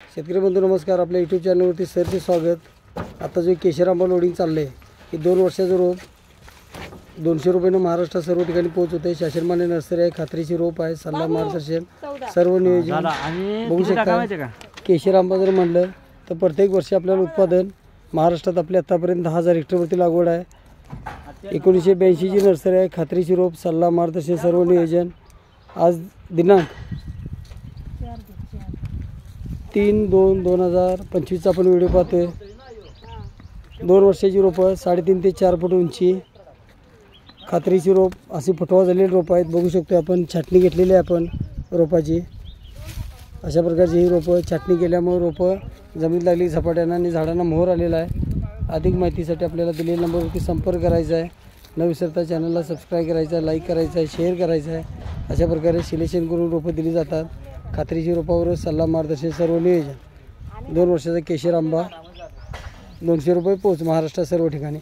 शेतकरी बंधू नमस्कार. आपल्या यूट्यूब चॅनलवरती सरचे स्वागत. आता जो केशर आंबा लोडिंग चाललं आहे हे 2 वर्षाचं रोप 200 रुपयानं महाराष्ट्रात सर्व ठिकाणी पोहोचत आहे. शासनमान्य नर्सरी आहे, खात्रीची रोप आहे, सल्ला मार्गदर्शन सर्व नियोजन बघू शकता. केशर आंबा जर म्हणलं तर प्रत्येक वर्षी आपल्याला उत्पादन महाराष्ट्रात आपल्या आतापर्यंत 10,000 हेक्टरवरती लागवड आहे. 1982 ची नर्सरी आहे, खात्रीची रोप, सल्ला मार्गदर्शन सर्व नियोजन. आज दिनांक 3/2/2025 आपण व्हिडिओ पाहतोय. 2 वर्षाची रोपं 3.5 ते 4 फूट उंची, खात्रीची रोप, अशी फुटवा झालेली रोपं आहेत. बघू शकतो आपण छाटणी घेतलेली आहे आपण रोपाची. अशा प्रकारची ही रोपं छाटणी केल्यामुळे रोपं जमीन लागली झपाट्यानं आणि झाडांना मोहर आलेला आहे. अधिक माहितीसाठी आपल्याला दिलेल्या नंबरवरती संपर्क करायचा आहे. न विसरता चॅनलला सबस्क्राईब करायचं आहे, लाईक करायचं आहे, शेअर करायचं आहे. अशा प्रकारे सिलेक्शन करून रोपं दिली जातात. खात्रीची रोपावर सल्ला मार्गदर्शन सर्व नियोजन. 2 वर्षाचा केशर आंबा 200 रुपये पोच महाराष्ट्रात सर्व ठिकाणी.